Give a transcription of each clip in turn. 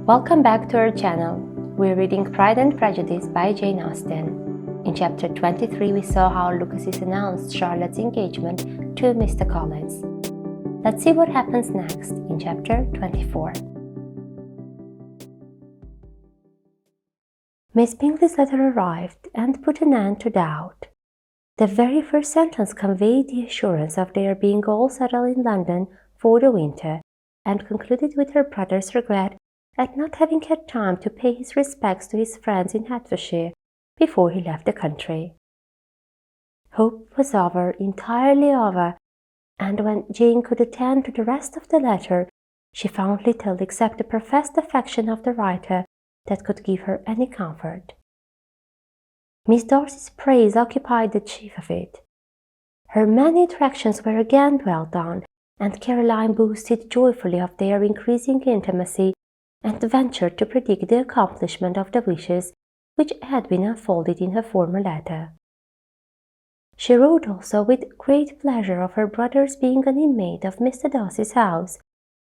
Welcome back to our channel. We're reading Pride and Prejudice by Jane Austen. In chapter 23, we saw how Lucas announced Charlotte's engagement to Mr. Collins. Let's see what happens next in chapter 24. Miss Bingley's letter arrived and put an end to doubt. The very first sentence conveyed the assurance of their being all settled in London for the winter, and concluded with her brother's regret at not having had time to pay his respects to his friends in Hertfordshire before he left the country. Hope was over, entirely over, and when Jane could attend to the rest of the letter, she found little except the professed affection of the writer that could give her any comfort. Miss Darcy's praise occupied the chief of it. Her many attractions were again dwelt on, and Caroline boasted joyfully of their increasing intimacy, and ventured to predict the accomplishment of the wishes which had been unfolded in her former letter. She wrote also with great pleasure of her brother's being an inmate of Mr. Darcy's house,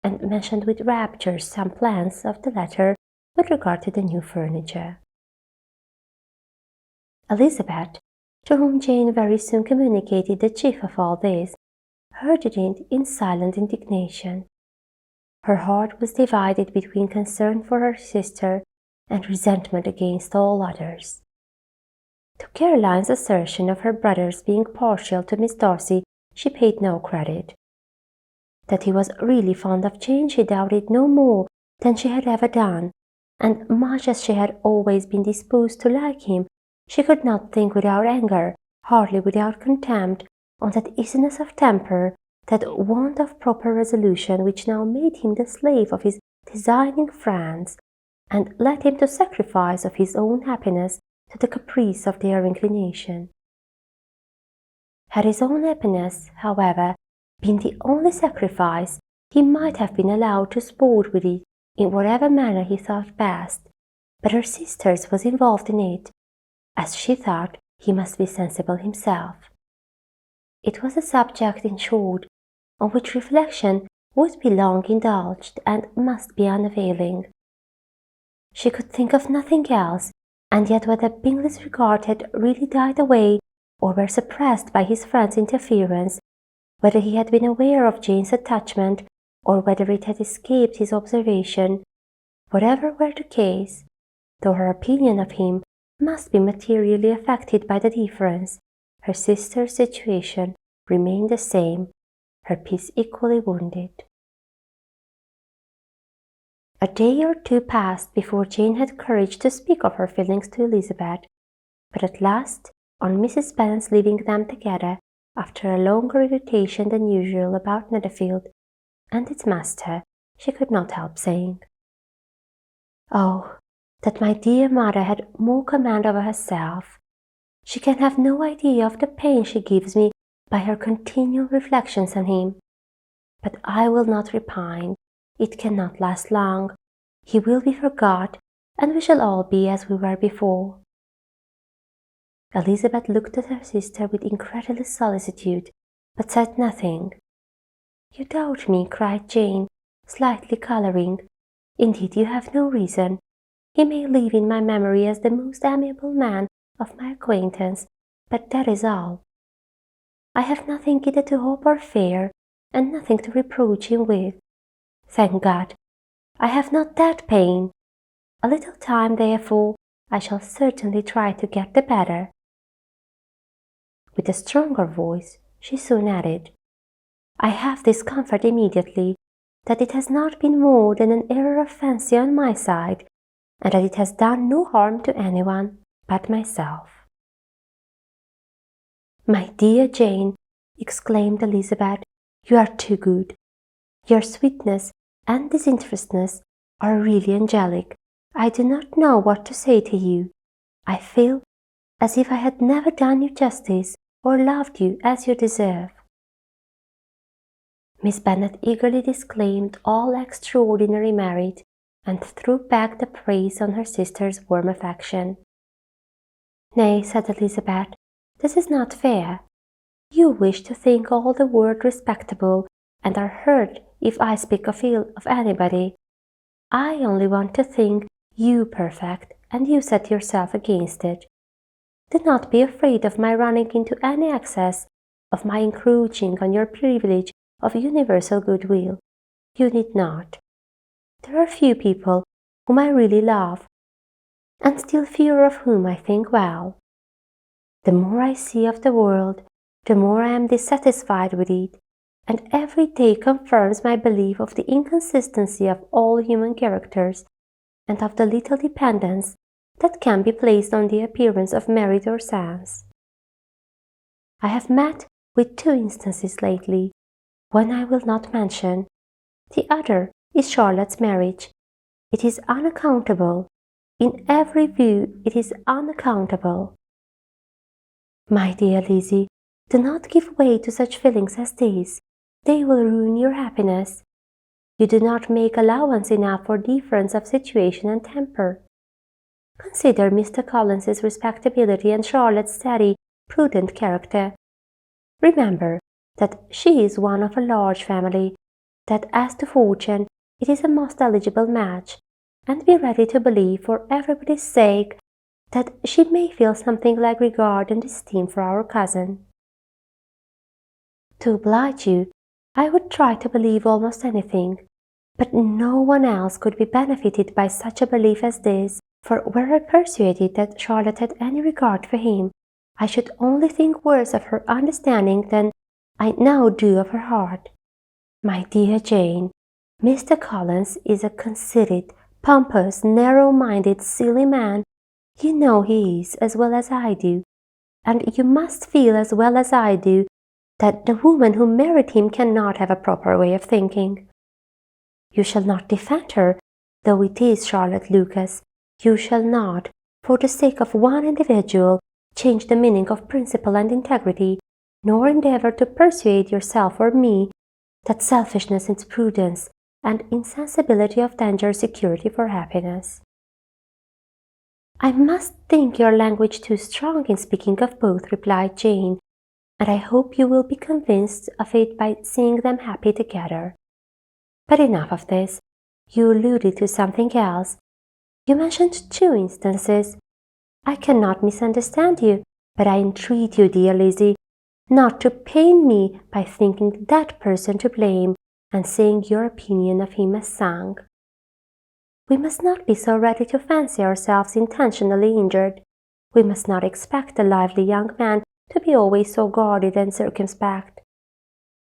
and mentioned with rapture some plans of the latter with regard to the new furniture. Elizabeth, to whom Jane very soon communicated the chief of all this, heard it in silent indignation. Her heart was divided between concern for her sister and resentment against all others. To Caroline's assertion of her brother's being partial to Miss Darcy she paid no credit. That he was really fond of Jane she doubted no more than she had ever done, and much as she had always been disposed to like him, she could not think without anger, hardly without contempt, on that easiness of temper, that want of proper resolution which now made him the slave of his designing friends, and led him to sacrifice of his own happiness to the caprice of their inclination. Had his own happiness, however, been the only sacrifice, he might have been allowed to sport with it in whatever manner he thought best, but her sister's was involved in it, as she thought he must be sensible himself. It was a subject, in short, on which reflection would be long indulged and must be unavailing. She could think of nothing else, and yet whether Bingley's regard had really died away or were suppressed by his friend's interference, whether he had been aware of Jane's attachment or whether it had escaped his observation, whatever were the case, though her opinion of him must be materially affected by the difference, her sister's situation remained the same, her peace equally wounded. A day or two passed before Jane had courage to speak of her feelings to Elizabeth, but at last, on Mrs. Bennet's leaving them together, after a longer irritation than usual about Netherfield and its master, she could not help saying, "Oh, that my dear mother had more command over herself! She can have no idea of the pain she gives me by her continual reflections on him. But I will not repine. It cannot last long. He will be forgot, and we shall all be as we were before." Elizabeth looked at her sister with incredulous solicitude, but said nothing. "You doubt me," cried Jane, slightly colouring. "Indeed, you have no reason. He may live in my memory as the most amiable man of my acquaintance, but that is all. I have nothing either to hope or fear, and nothing to reproach him with. Thank God, I have not that pain. A little time, therefore, I shall certainly try to get the better." With a stronger voice, she soon added, "I have this comfort immediately, that it has not been more than an error of fancy on my side, and that it has done no harm to anyone but myself." "My dear Jane," exclaimed Elizabeth, "you are too good. Your sweetness and disinterestedness are really angelic. I do not know what to say to you. I feel as if I had never done you justice or loved you as you deserve." Miss Bennet eagerly disclaimed all extraordinary merit, and threw back the praise on her sister's warm affection. "Nay," said Elizabeth, "this is not fair. You wish to think all the world respectable, and are hurt if I speak of ill of anybody. I only want to think you perfect, and you set yourself against it. Do not be afraid of my running into any excess, of my encroaching on your privilege of universal goodwill. You need not. There are few people whom I really love, and still fewer of whom I think well. The more I see of the world, the more I am dissatisfied with it, and every day confirms my belief of the inconsistency of all human characters, and of the little dependence that can be placed on the appearance of merit or sense. I have met with 2 instances lately. One I will not mention. The other is Charlotte's marriage. It is unaccountable. In every view it is unaccountable. My dear Lizzie, do not give way to such feelings as these. They will ruin your happiness. You do not make allowance enough for difference of situation and temper. Consider Mr. Collins's respectability and Charlotte's steady, prudent character. Remember that she is one of a large family, that as to fortune it is a most eligible match, and be ready to believe, for everybody's sake, that she may feel something like regard and esteem for our cousin. To oblige you, I would try to believe almost anything, but no one else could be benefited by such a belief as this, for were I persuaded that Charlotte had any regard for him, I should only think worse of her understanding than I now do of her heart. My dear Jane, Mr. Collins is a conceited, pompous, narrow-minded, silly man. You know he is as well as I do, and you must feel as well as I do that the woman who married him cannot have a proper way of thinking. You shall not defend her, though it is Charlotte Lucas. You shall not, for the sake of one individual, change the meaning of principle and integrity, nor endeavor to persuade yourself or me that selfishness is prudence, and insensibility of danger security for happiness. I must think your language too strong in speaking of both, replied Jane, and I hope you will be convinced of it by seeing them happy together. But enough of this. You alluded to something else. You mentioned 2 instances. I cannot misunderstand you, but I entreat you, dear Lizzie, not to pain me by thinking that person to blame and saying your opinion of him as sunk. We must not be so ready to fancy ourselves intentionally injured. We must not expect a lively young man to be always so guarded and circumspect.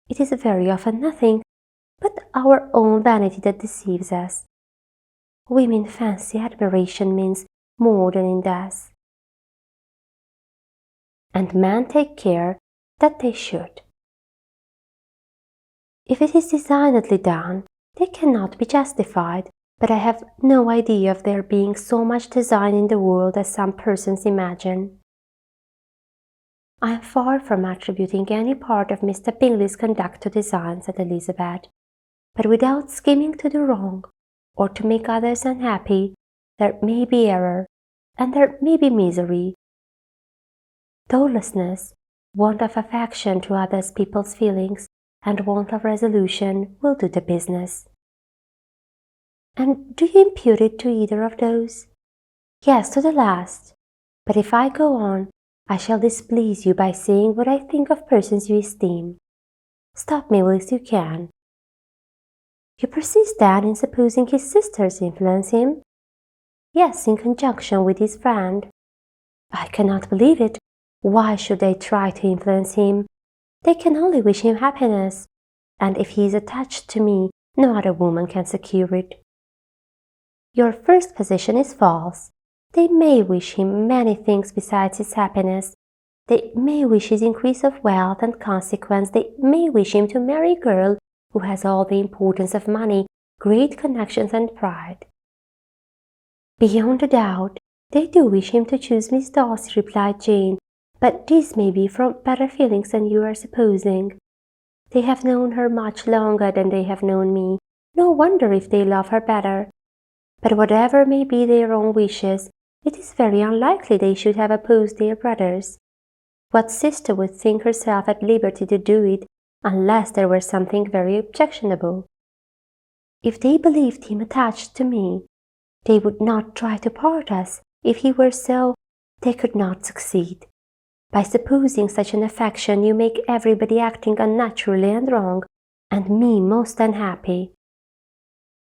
It is very often nothing but our own vanity that deceives us. Women fancy admiration means more than it does, and men take care that they should. If it is designedly done, they cannot be justified, but I have no idea of there being so much design in the world as some persons imagine. I am far from attributing any part of Mr. Bingley's conduct to design, said Elizabeth, but without scheming to do wrong, or to make others unhappy, there may be error, and there may be misery. Thoughtlessness, want of affection to others people's feelings, and want of resolution will do the business. And do you impute it to either of those? Yes, to the last. But if I go on, I shall displease you by saying what I think of persons you esteem. Stop me whilst you can. You persist then in supposing his sisters influence him? Yes, in conjunction with his friend. I cannot believe it. Why should they try to influence him? They can only wish him happiness, and if he is attached to me, no other woman can secure it. Your first position is false. They may wish him many things besides his happiness. They may wish his increase of wealth and consequence. They may wish him to marry a girl who has all the importance of money, great connections, and pride. Beyond a doubt, they do wish him to choose Miss Darcy, replied Jane, but this may be from better feelings than you are supposing. They have known her much longer than they have known me. No wonder if they love her better. But whatever may be their own wishes, it is very unlikely they should have opposed their brothers. What sister would think herself at liberty to do it, unless there were something very objectionable? If they believed him attached to me, they would not try to part us. If he were so, they could not succeed. By supposing such an affection, you make everybody acting unnaturally and wrong, and me most unhappy.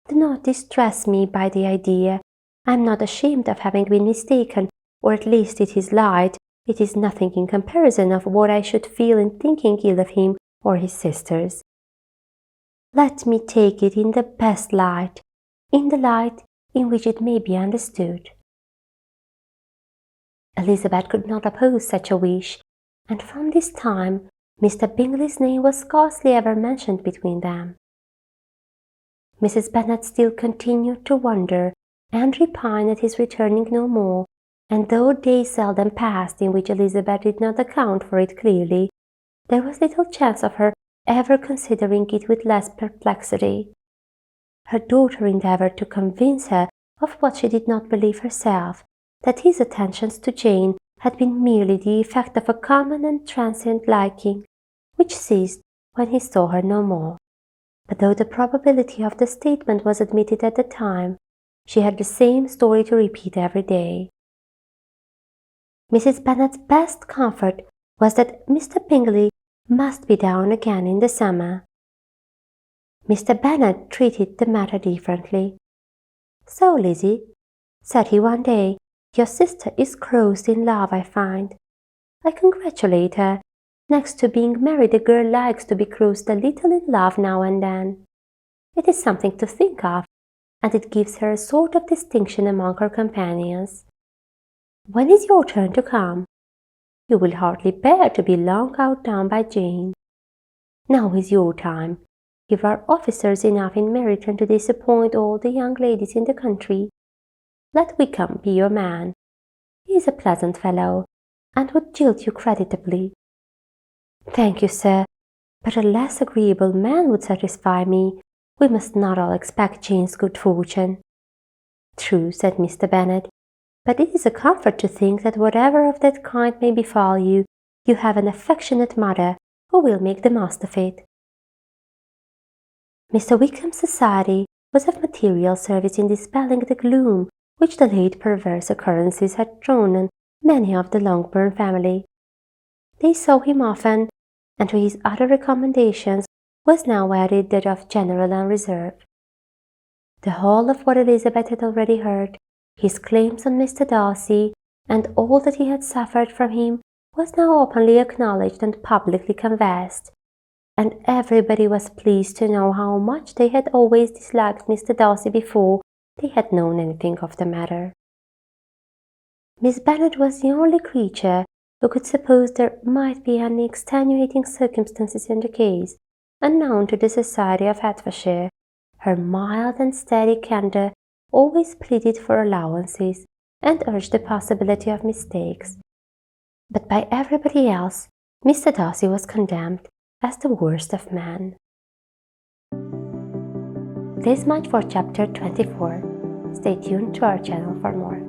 Do not distress me by the idea. I am not ashamed of having been mistaken, or at least it is light. It is nothing in comparison of what I should feel in thinking ill of him or his sisters. Let me take it in the best light, in the light in which it may be understood. Elizabeth could not oppose such a wish, and from this time Mr. Bingley's name was scarcely ever mentioned between them. Mrs. Bennet still continued to wonder and repine at his returning no more, and though days seldom passed in which Elizabeth did not account for it clearly, there was little chance of her ever considering it with less perplexity. Her daughter endeavoured to convince her of what she did not believe herself, that his attentions to Jane had been merely the effect of a common and transient liking, which ceased when he saw her no more. But though the probability of the statement was admitted at the time, she had the same story to repeat every day. Mrs. Bennet's best comfort was that Mr. Bingley must be down again in the summer. Mr. Bennet treated the matter differently. "So, Lizzie," said he one day, "your sister is grossed in love, I find. I congratulate her. Next to being married, a girl likes to be grossed a little in love now and then. It is something to think of, and it gives her a sort of distinction among her companions. When is your turn to come? You will hardly bear to be long outdone by Jane. Now is your time. You are officers enough in Meryton to disappoint all the young ladies in the country. Let Wickham be your man. He is a pleasant fellow, and would jilt you creditably." "Thank you, sir, but a less agreeable man would satisfy me. We must not all expect Jane's good fortune." "True," said Mr. Bennet, "but it is a comfort to think that whatever of that kind may befall you, you have an affectionate mother who will make the most of it." Mr. Wickham's society was of material service in dispelling the gloom which the late perverse occurrences had thrown on many of the Longbourn family. They saw him often, and to his other recommendations was now added that of general unreserve. The whole of what Elizabeth had already heard, his claims on Mr. Darcy, and all that he had suffered from him, was now openly acknowledged and publicly confessed, and everybody was pleased to know how much they had always disliked Mr. Darcy before they had known anything of the matter. Miss Bennet was the only creature who could suppose there might be any extenuating circumstances in the case, unknown to the society of Hertfordshire. Her mild and steady candour always pleaded for allowances, and urged the possibility of mistakes. But by everybody else, Mr. Darcy was condemned as the worst of men. This much for chapter 24. Stay tuned to our channel for more.